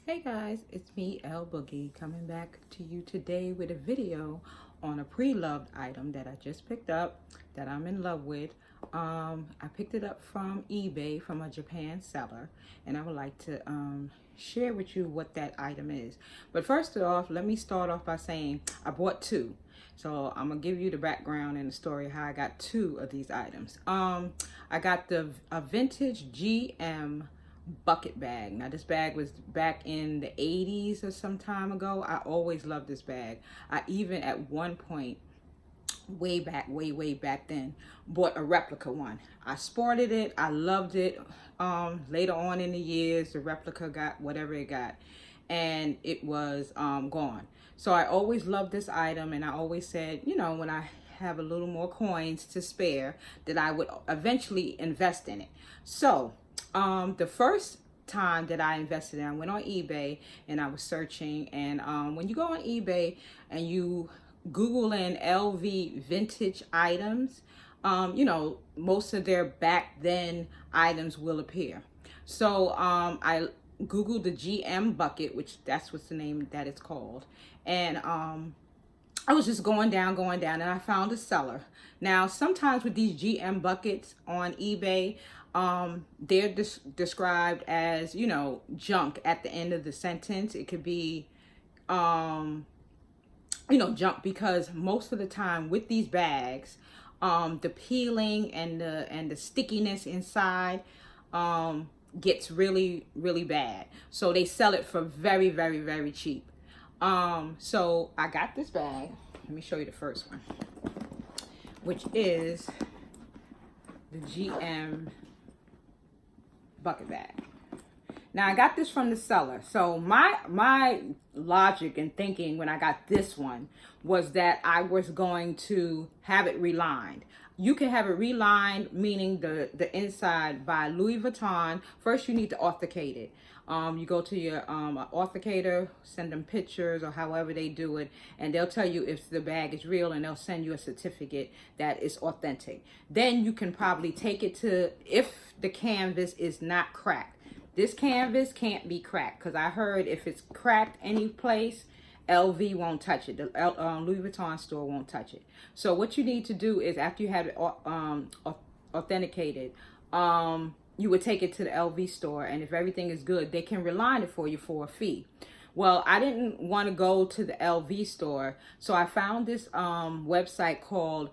Hey guys, it's me, L Boogie, coming back to you today with a video on a pre-loved item that I just picked up that I'm in love with. I picked it up from eBay from a Japan seller, and I would like to share with you what that item is. But first off, let me start off by saying I bought two. So I'm gonna give you the background and the story of how I got two of these items. I got a vintage GM bucket bag. Now this bag was back in the 80s or some time ago. I always loved this bag. I even at one point way back then bought a replica one. I sported it, I loved it. Later on in the years the replica got whatever it got and it was gone. So I always loved this item, and I always said, you know, when I have a little more coins to spare, that I would eventually invest in it. So the first time that I invested in, I went on eBay and I was searching, and when you go on eBay and you Google in LV vintage items, you know, most of their back then items will appear. So I Googled the GM bucket, which that's what's the name that it's called, and I was just going down, and I found a seller. Now, sometimes with these GM buckets on eBay, they're described as, you know, junk at the end of the sentence. It could be, you know, junk, because most of the time with these bags, the peeling and the stickiness inside gets really bad. So they sell it for very cheap. So I got this bag. Let me show you the first one, which is the GM bucket bag. Now I got this from the seller. So my logic and thinking when I got this one was that I was going to have it relined. You can have it relined, meaning the inside by Louis Vuitton. First you need to authenticate it. You go to your authenticator, send them pictures or however they do it, and they'll tell you if the bag is real, and they'll send you a certificate that is authentic. Then you can probably take it to, if the canvas is not cracked. This canvas can't be cracked, because I heard if it's cracked any place, LV won't touch it. The Louis Vuitton store won't touch it. So what you need to do is, after you have it authenticated, you would take it to the LV store, and if everything is good, they can reline it for you for a fee. Well, I didn't want to go to the LV store, so I found this website called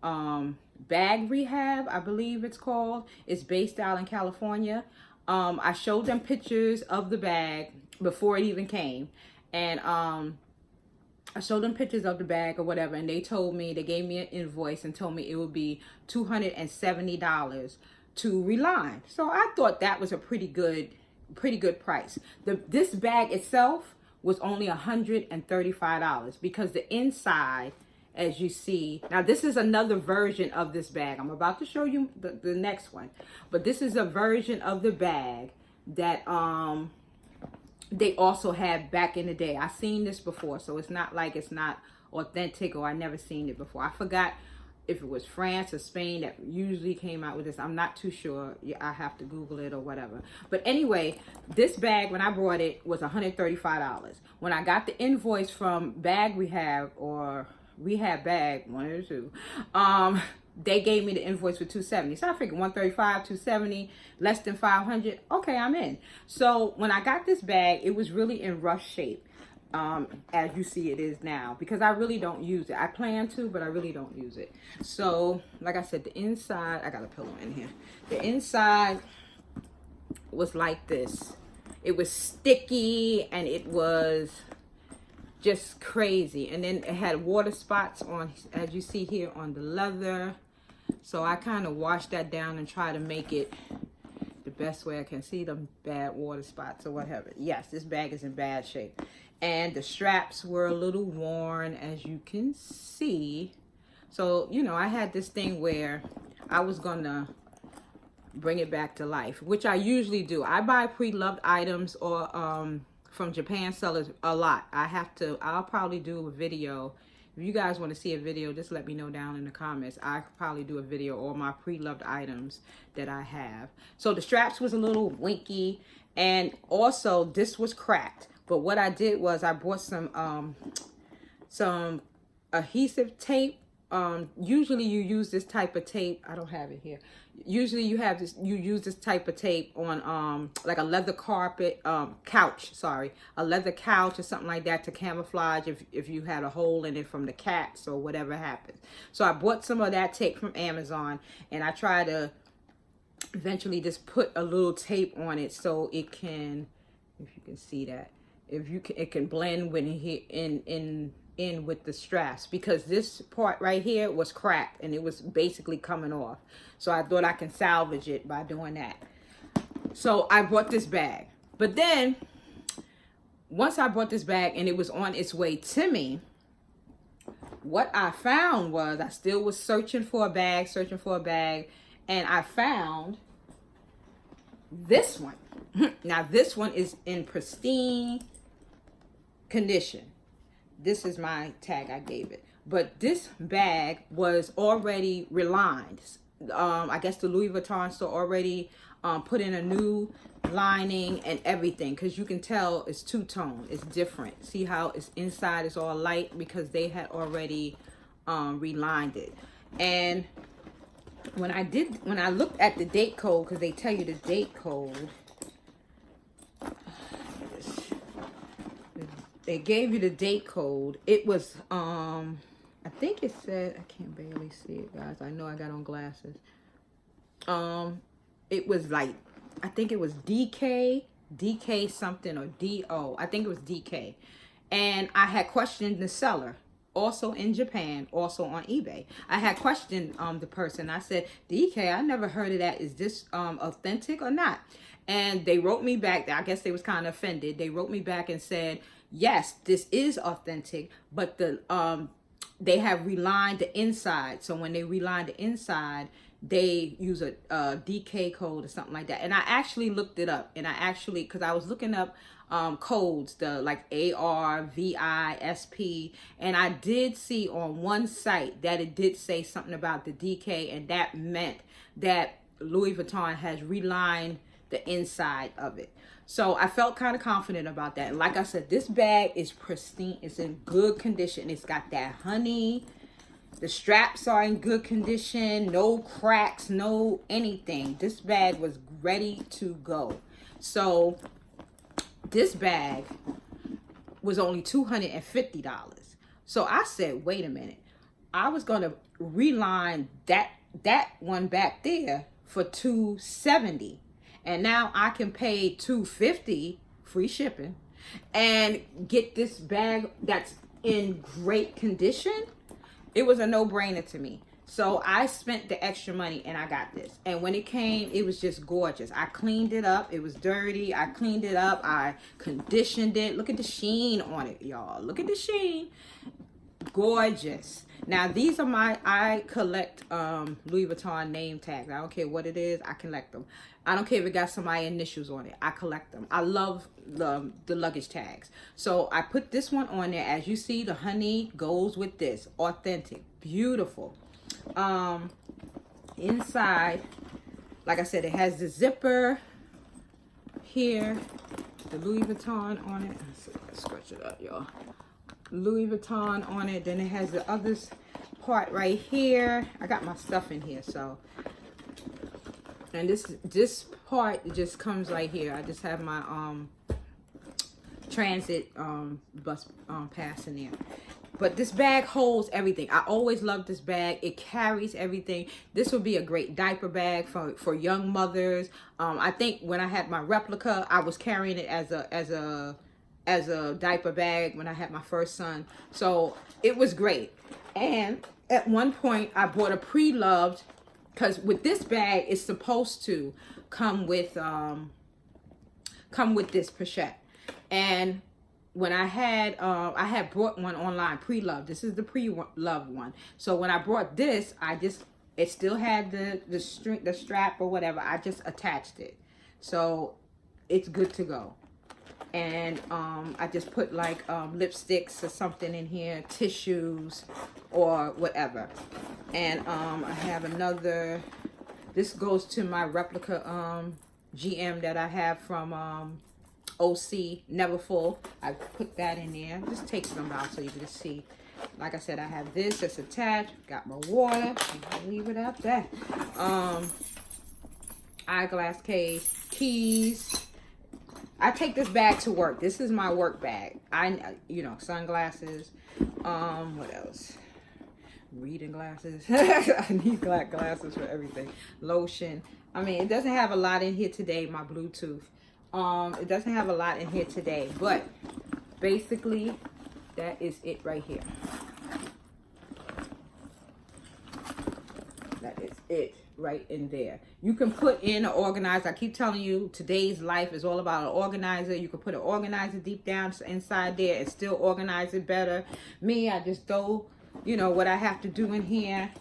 Bag Rehab, I believe it's called. It's based out in California. I showed them pictures of the bag before it even came, and I showed them pictures of the bag or whatever, and they told me, they gave me an invoice and told me it would be $270 to reline. So I thought that was a pretty good price. This bag itself was only $135, because the inside, as you see, now this is another version of this bag. I'm about to show you the next one, but this is a version of the bag that they also had back in the day. I seen this before, so it's not like it's not authentic or I never seen it before. I forgot if it was France or Spain that usually came out with this. I'm not too sure. I have to Google it or whatever. But anyway, this bag, when I bought it, was $135. When I got the invoice from Bag Rehab or Rehab Bag, one of the two, they gave me the invoice for $270. So I figured $135, $270, less than $500. Okay, I'm in. So when I got this bag, it was really in rough shape, as you see it is now, because I really don't use it. I plan to, but I really don't use it. So like I said, the inside, I got a pillow in here. The inside was like this. It was sticky and it was just crazy. And then it had water spots on, as you see here, on the leather. So I kind of washed that down and try to make it the best way I can. See the bad water spots or whatever. Yes, this bag is in bad shape. And the straps were a little worn, as you can see. So, you know, I had this thing where I was gonna bring it back to life, which I usually do. I buy pre-loved items or from Japan sellers a lot. I'll probably do a video. If you guys want to see a video, just let me know down in the comments. I could probably do a video on my pre-loved items that I have. So the straps was a little winky, And also this was cracked. But what I did was I bought some adhesive tape. Usually you use this type of tape. I don't have it here. Usually you use this type of tape on like a leather carpet, couch, sorry, a leather couch or something like that, to camouflage if you had a hole in it from the cats or whatever happens. So I bought some of that tape from Amazon, and I try to eventually just put a little tape on it so it can, if you can see that, it can blend with in with the straps, because this part right here was cracked and it was basically coming off. So I thought I can salvage it by doing that. So I bought this bag. But then once I bought this bag and it was on its way to me, what I found was I still was searching for a bag, and I found this one. Now this one is in pristine condition. This is my tag I gave it. But this bag was already relined. I guess the Louis Vuitton store already put in a new lining and everything, because you can tell it's two-tone. It's different. See how it's inside is all light, because they had already relined it. And when I looked at the date code, because they tell you the date code, they gave you the date code. It was I think it said, I can't barely see it, guys. I know I got on glasses. It was like, I think it was DK something, or DO. I think it was DK. And I had questioned the seller, also in Japan, also on eBay. I had questioned the person. I said, DK, I never heard of that. Is this authentic or not? And they wrote me back. I guess they was kind of offended. They wrote me back and said, yes, this is authentic, but they have relined the inside. So when they reline the inside, they use a DK code or something like that. And I actually looked it up, and because I was looking up codes, the like AR, VI, SP, and I did see on one site that it did say something about the DK, and that meant that Louis Vuitton has relined the inside of it. So I felt kind of confident about that. And like I said, this bag is pristine. It's in good condition. It's got that honey. The straps are in good condition. No cracks, no anything. This bag was ready to go. So this bag was only $250. So I said, wait a minute. I was going to reline that one back there for $270. And now I can pay $250 free shipping and get this bag that's in great condition. It was a no-brainer to me. So I spent the extra money and I got this. And when it came, it was just gorgeous. I cleaned it up. It was dirty. I cleaned it up. I conditioned it. Look at the sheen on it, y'all. Look at the sheen. Gorgeous. Now these are I collect Louis Vuitton name tags. I don't care what it is, I collect them. I don't care if it got some of my initials on it, I collect them. I love the luggage tags. So I put this one on there. As you see, the honey goes with this. Authentic, beautiful. Inside, like I said, it has the zipper here, the Louis Vuitton on it. Let's scratch it up, y'all. Louis Vuitton on it. Then it has the other part right here. I got my stuff in here, so. And this part just comes right here. I just have my transit bus pass in there. But this bag holds everything. I always love this bag. It carries everything. This would be a great diaper bag for young mothers. I think when I had my replica, I was carrying it as a diaper bag when I had my first son. So it was great. And at one point I bought a Preloved, because with this bag it's supposed to come with this pochette. And when I had brought one online, Preloved. This is the Preloved one. So when I brought this, it still had the strap or whatever. I just attached it. So it's good to go. And I just put like lipsticks or something in here, tissues or whatever. And I have another, this goes to my replica GM that I have from OC, Never Full. I put that in there. Just take some out so you can see. Like I said, I have this that's attached. Got my water. I'll leave it at that. Eyeglass case, keys. I take this bag to work. This is my work bag. You know, sunglasses. What else? Reading glasses. I need glasses for everything. Lotion. I mean, it doesn't have a lot in here today. My Bluetooth. It doesn't have a lot in here today, but basically that is it right here. That is it right in there. You can put in an organizer. I keep telling you, today's life is all about an organizer. You can put an organizer deep down inside there and still organize it better. Me, I just throw, you know, what I have to do in here,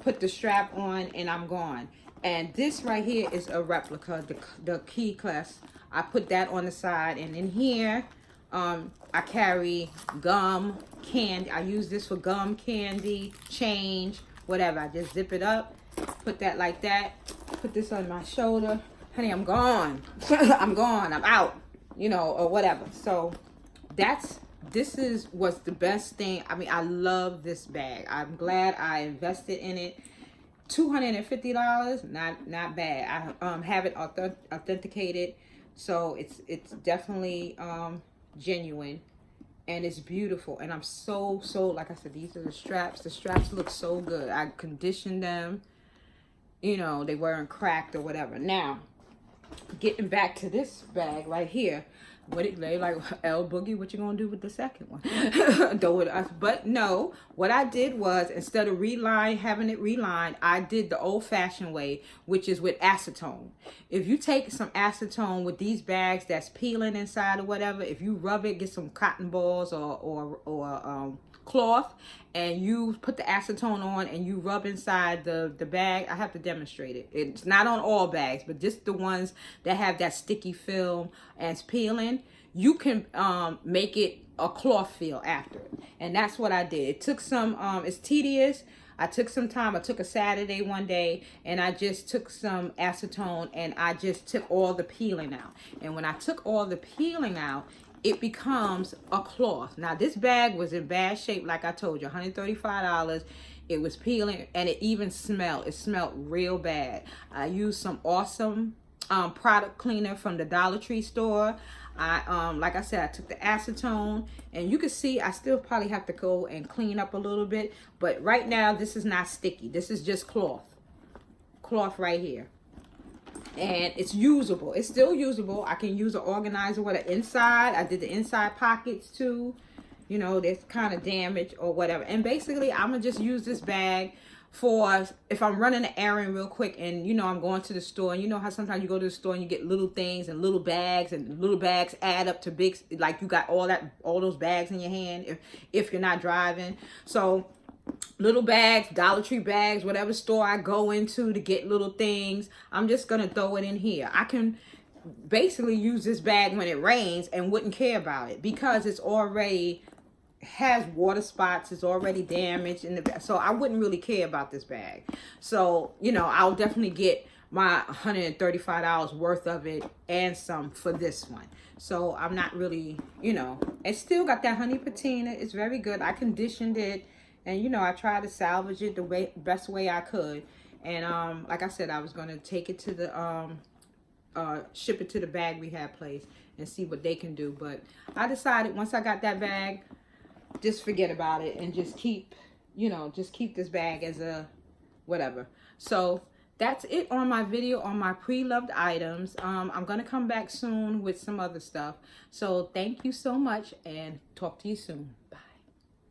put the strap on, and I'm gone. And this right here is a replica, the key class. I put that on the side, and in here, I carry gum, candy. I use this for gum, candy, change, whatever. I just zip it up, put that like that, put this on my shoulder. Honey, I'm gone. I'm gone. I'm out, you know, or whatever. So this was the best thing. I mean, I love this bag. I'm glad I invested in it. $250, not bad. I have it authenticated. So it's definitely genuine, and it's beautiful. And I'm so like I said, these are the straps. The straps look so good. I conditioned them. You know, they weren't cracked or whatever. Now, getting back to this bag right here. They like, L Boogie, what you gonna do with the second one? But no, what I did was, instead of having it relined, I did the old-fashioned way, which is with acetone. If you take some acetone with these bags that's peeling inside or whatever, if you rub it, get some cotton balls or cloth, and you put the acetone on and you rub inside the bag. I have to demonstrate it. It's not on all bags, but just the ones that have that sticky film and it's peeling. You can make it a cloth feel after it. And that's what I did. It took some, it's tedious. I took some time. I took a Saturday one day, and I just took some acetone, and I just took all the peeling out. And when I took all the peeling out, it becomes a cloth. Now, this bag was in bad shape, like I told you, $135. It was peeling, and it even smelled. It smelled real bad. I used some awesome product cleaner from the Dollar Tree store. Like I said, I took the acetone, and you can see I still probably have to go and clean up a little bit. But right now, this is not sticky. This is just cloth. Cloth right here. And it's usable. It's still usable. I can use an organizer with an inside. I did the inside pockets too. You know, that's kind of damaged or whatever. And basically, I'm going to just use this bag for if I'm running an errand real quick, and you know, I'm going to the store, and you know how sometimes you go to the store and you get little things and little bags add up to big, like you got all those bags in your hand if you're not driving. So little bags, Dollar Tree bags, whatever store I go into to get little things, I'm just gonna throw it in here. I can basically use this bag when it rains and wouldn't care about it, because it's already has water spots, it's already damaged in the bag, so I wouldn't really care about this bag. So, you know, I'll definitely get my $135 worth of it and some for this one. So I'm not really, you know, it's still got that honey patina. It's very good. I conditioned it, and you know, I tried to salvage it the best way I could. And like I said, I was gonna take it to the ship it to the bag rehab place and see what they can do. But I decided once I got that bag, just forget about it and just keep, you know, just keep this bag as a whatever. So that's it on my video on my pre-loved items. I'm gonna come back soon with some other stuff. So thank you so much, and talk to you soon.